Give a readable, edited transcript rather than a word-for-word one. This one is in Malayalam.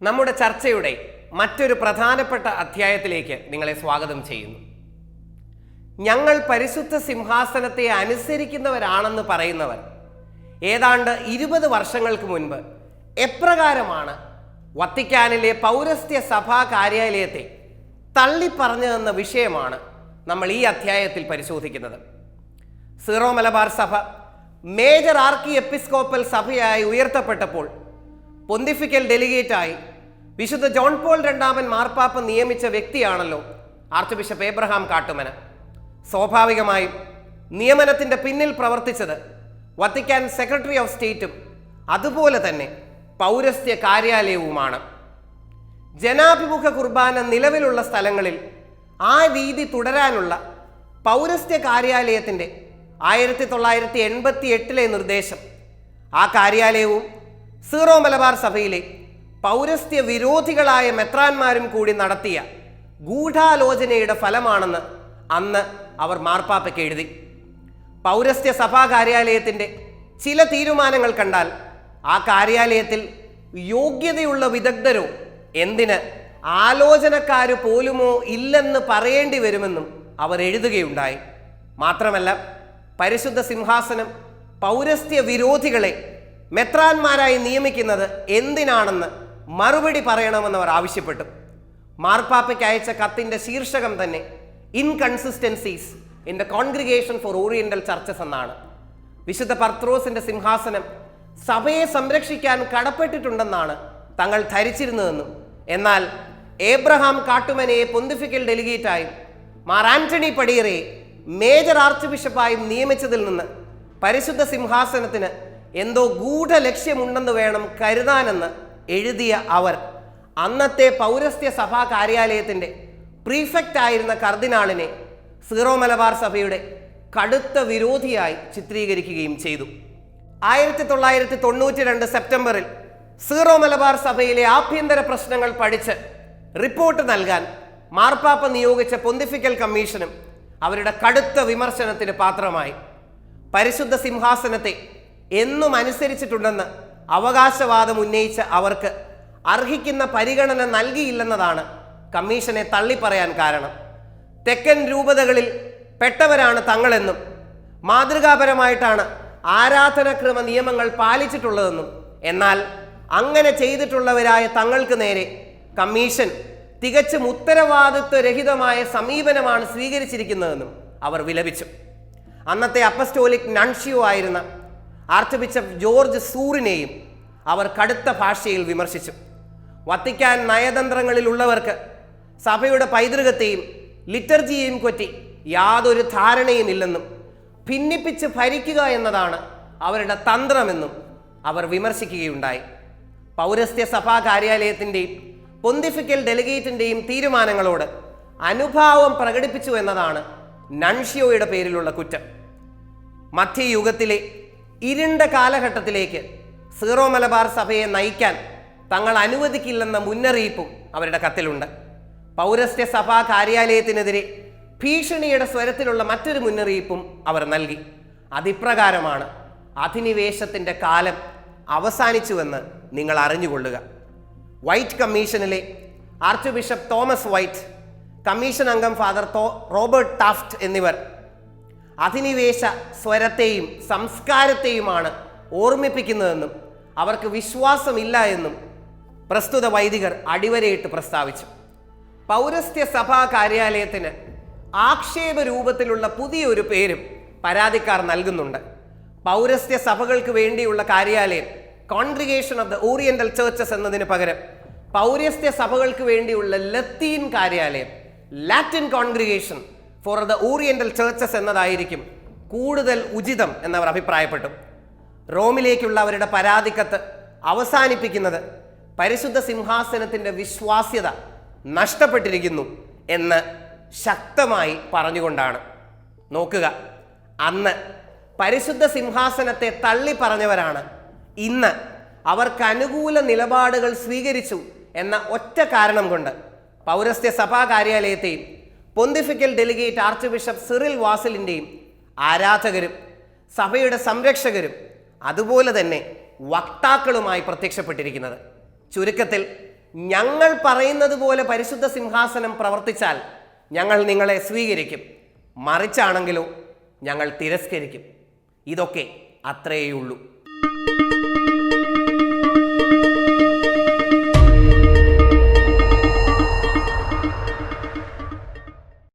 നമ്മുടെ ചർച്ചയുടെ മറ്റൊരു പ്രധാനപ്പെട്ട അധ്യായത്തിലേക്ക് നിങ്ങളെ സ്വാഗതം ചെയ്യുന്നു. ഞങ്ങൾ പരിശുദ്ധ സിംഹാസനത്തെ അനുസരിക്കുന്നവരാണെന്ന് പറയുന്നവർ ഏതാണ്ട് 20 വർഷങ്ങൾക്ക് മുൻപ് എപ്രകാരമാണ് വത്തിക്കാനിലെ പൗരസ്ത്യ സഭാ കാര്യാലയത്തെ തള്ളിപ്പറഞ്ഞതെന്ന വിഷയമാണ് നമ്മൾ ഈ അധ്യായത്തിൽ പരിശോധിക്കുന്നത്. സീറോ മലബാർ സഭ മേജർ ആർക്കി എപ്പിസ്കോപ്പൽ സഭയായി ഉയർത്തപ്പെട്ടപ്പോൾ പൊന്തിഫിക്കൽ ഡെലിഗേറ്റായി വിശുദ്ധ ജോൺ പോൾ രണ്ടാമൻ മാർപ്പാപ്പ നിയമിച്ച വ്യക്തിയാണല്ലോ ആർച്ച് ബിഷപ്പ് ഏബ്രഹാം കാട്ടുമന. സ്വാഭാവികമായും നിയമനത്തിൻ്റെ പിന്നിൽ പ്രവർത്തിച്ചത് വത്തിക്കാൻ സെക്രട്ടറി ഓഫ് സ്റ്റേറ്റും അതുപോലെ തന്നെ പൗരസ്ത്യ കാര്യാലയവുമാണ്. ജനാഭിമുഖ കുർബാന നിലവിലുള്ള സ്ഥലങ്ങളിൽ ആ രീതി തുടരാനുള്ള പൗരസ്ത്യ കാര്യാലയത്തിൻ്റെ 1988 നിർദ്ദേശം ആ കാര്യാലയവും സീറോ മലബാർ സഭയിലെ പൗരസ്ത്യ വിരോധികളായ മെത്രാന്മാരും കൂടി നടത്തിയ ഗൂഢാലോചനയുടെ ഫലമാണെന്ന് അന്ന് അവർ മാർപ്പാപ്പയ്ക്ക് എഴുതി. പൗരസ്ത്യ സഭാ കാര്യാലയത്തിൻ്റെ ചില തീരുമാനങ്ങൾ കണ്ടാൽ ആ കാര്യാലയത്തിൽ യോഗ്യതയുള്ള വിദഗ്ധരോ എന്തിന് ആലോചനക്കാർ പോലുമോ ഇല്ലെന്ന് പറയേണ്ടി വരുമെന്നും അവർ എഴുതുകയുണ്ടായി. മാത്രമല്ല, പരിശുദ്ധ സിംഹാസനം പൗരസ്ത്യ വിരോധികളെ മെത്രാന്മാരായി നിയമിക്കുന്നത് എന്തിനാണെന്ന് മറുപടി പറയണമെന്നവർ ആവശ്യപ്പെട്ടു. മാർപ്പാപ്പയ്ക്ക് അയച്ച കത്തിൻ്റെ ശീർഷകം തന്നെ inconsistencies in the congregation four oriental churches എന്നാണ്. വിശുദ്ധ പർത്രോസിന്റെ സിംഹാസനം സഭയെ സംരക്ഷിക്കാൻ കടപ്പെട്ടിട്ടുണ്ടെന്നാണ് തങ്ങൾ ധരിച്ചിരുന്നതെന്നും എന്നാൽ ഏബ്രഹാം കാട്ടുമനയെ പൊന്തിഫിക്കൽ ഡെലിഗേറ്റായും മാർ ആന്റണി പടിയറയെ മേജർ ആർച്ച് ബിഷപ്പായും നിയമിച്ചതിൽ നിന്ന് പരിശുദ്ധ സിംഹാസനത്തിന് എന്തോ ഗൂഢലക്ഷ്യമുണ്ടെന്ന് വേണം കരുതാനെന്ന് എഴുതിയ അവർ അന്നത്തെ പൗരസ്ത്യ സഭാ കാര്യാലയത്തിൻ്റെ പ്രീഫെക്റ്റ് ആയിരുന്ന കർദിനാളിനെ സീറോ മലബാർ സഭയുടെ കടുത്ത വിരോധിയായി ചിത്രീകരിക്കുകയും ചെയ്തു. 1992 സെപ്റ്റംബറിൽ സീറോ മലബാർ സഭയിലെ ആഭ്യന്തര പ്രശ്നങ്ങൾ പഠിച്ച് റിപ്പോർട്ട് നൽകാൻ മാർപ്പാപ്പ നിയോഗിച്ച പൊന്തിഫിക്കൽ കമ്മീഷനും അവരുടെ കടുത്ത വിമർശനത്തിന് പാത്രമായി. പരിശുദ്ധ സിംഹാസനത്തെ എന്നും അനുസരിച്ചിട്ടുണ്ടെന്ന് അവകാശവാദം ഉന്നയിച്ച അവർക്ക് അർഹിക്കുന്ന പരിഗണന നൽകിയില്ലെന്നതാണ് കമ്മീഷനെ തള്ളിപ്പറയാൻ കാരണം. തെക്കൻ രൂപതകളിൽ പെട്ടവരാണ് തങ്ങളെന്നും മാതൃകാപരമായിട്ടാണ് ആരാധനാക്രമ നിയമങ്ങൾ പാലിച്ചിട്ടുള്ളതെന്നും എന്നാൽ അങ്ങനെ ചെയ്തിട്ടുള്ളവരായ തങ്ങൾക്ക് നേരെ കമ്മീഷൻ തികച്ചും ഉത്തരവാദിത്വരഹിതമായ സമീപനമാണ് സ്വീകരിച്ചിരിക്കുന്നതെന്നും അവർ വിലപിച്ചു. അന്നത്തെ അപ്പസ്റ്റോലിക് നൺഷിയോ ആയിരുന്ന ആർച്ച് ബിഷപ്പ് ജോർജ് സൂറിനെയും അവർ കടുത്ത ഭാഷയിൽ വിമർശിച്ചു. വത്തിക്കാൻ നയതന്ത്രങ്ങളിലുള്ളവർക്ക് സഭയുടെ പൈതൃകത്തെയും ലിറ്റർജിയെയും പറ്റി യാതൊരു ധാരണയുമില്ലെന്നും ഭിന്നിപ്പിച്ച് ഭരിക്കുക എന്നതാണ് അവരുടെ തന്ത്രമെന്നും അവർ വിമർശിക്കുകയുണ്ടായി. പൗരസ്ത്യ സഭാ കാര്യാലയത്തിൻ്റെയും പൊന്തിഫിക്കൽ ഡെലിഗേറ്റിൻ്റെയും തീരുമാനങ്ങളോട് അനുഭാവം പ്രകടിപ്പിച്ചു എന്നതാണ് നൺഷിയോയുടെ പേരിലുള്ള കുറ്റം. മധ്യയുഗത്തിലെ ഇരുണ്ട കാലഘട്ടത്തിലേക്ക് സീറോ മലബാർ സഭയെ നയിക്കാൻ തങ്ങൾ അനുവദിക്കില്ലെന്ന മുന്നറിയിപ്പും അവരുടെ കത്തിലുണ്ട്. പൗരസ്ത്യ സഭാ കാര്യാലയത്തിനെതിരെ ഭീഷണിയുടെ സ്വരത്തിലുള്ള മറ്റൊരു മുന്നറിയിപ്പും അവർ നൽകി. അതിപ്രകാരമാണ് അധിനിവേശത്തിൻ്റെ കാലം അവസാനിച്ചുവെന്ന് നിങ്ങൾ അറിഞ്ഞുകൊള്ളുക. വൈറ്റ് കമ്മീഷനിലെ archbishop Thomas White, commission അംഗം ഫാദർ റോബർട്ട് ടാഫ്റ്റ് എന്നിവർ അധിനിവേശ സ്വരത്തെയും സംസ്കാരത്തെയുമാണ് ഓർമ്മിപ്പിക്കുന്നതെന്നും അവർക്ക് വിശ്വാസമില്ല എന്നും പ്രസ്തുത വൈദികർ അടിവരയിട്ട് പ്രസ്താവിച്ചു. പൗരസ്ത്യ സഭാ കാര്യാലയത്തിന് ആക്ഷേപ രൂപത്തിലുള്ള പുതിയൊരു പേരും പരാതിക്കാർ നൽകുന്നുണ്ട്. പൗരസ്ത്യ സഭകൾക്ക് വേണ്ടിയുള്ള കാര്യാലയം Congregation of the Oriental Churches എന്നതിന് പകരം പൗരസ്ത്യ സഭകൾക്ക് വേണ്ടിയുള്ള ലത്തീൻ കാര്യാലയം Latin Congregation for the Oriental Churches എന്നതായിരിക്കും കൂടുതൽ ഉചിതം എന്നവർ അഭിപ്രായപ്പെട്ടു. റോമിലേക്കുള്ള അവരുടെ പരാതിക്കത്ത് അവസാനിപ്പിക്കുന്നത് പരിശുദ്ധ സിംഹാസനത്തിൻ്റെ വിശ്വാസ്യത നഷ്ടപ്പെട്ടിരിക്കുന്നു എന്ന് ശക്തമായി പറഞ്ഞുകൊണ്ടാണ്. നോക്കുക, അന്ന് പരിശുദ്ധ സിംഹാസനത്തെ തള്ളി പറഞ്ഞവരാണ് ഇന്ന് അവർക്ക് അനുകൂല നിലപാടുകൾ സ്വീകരിച്ചു എന്ന ഒറ്റ കാരണം കൊണ്ട് പൗരസ്ത്യ സഭാ കാര്യാലയത്തെയും pontifical delegate archbishop Cyril വാസിലിൻ്റെയും ആരാധകരും സഭയുടെ സംരക്ഷകരും അതുപോലെ തന്നെ വക്താക്കളുമായി പ്രത്യക്ഷപ്പെട്ടിരിക്കുന്നത്. ചുരുക്കത്തിൽ, ഞങ്ങൾ പറയുന്നത് പോലെ പരിശുദ്ധ സിംഹാസനം പ്രവർത്തിച്ചാൽ ഞങ്ങൾ നിങ്ങളെ സ്വീകരിക്കും, മറിച്ചാണെങ്കിലോ ഞങ്ങൾ തിരസ്കരിക്കും. ഇതൊക്കെ അത്രയേ ഉള്ളൂ.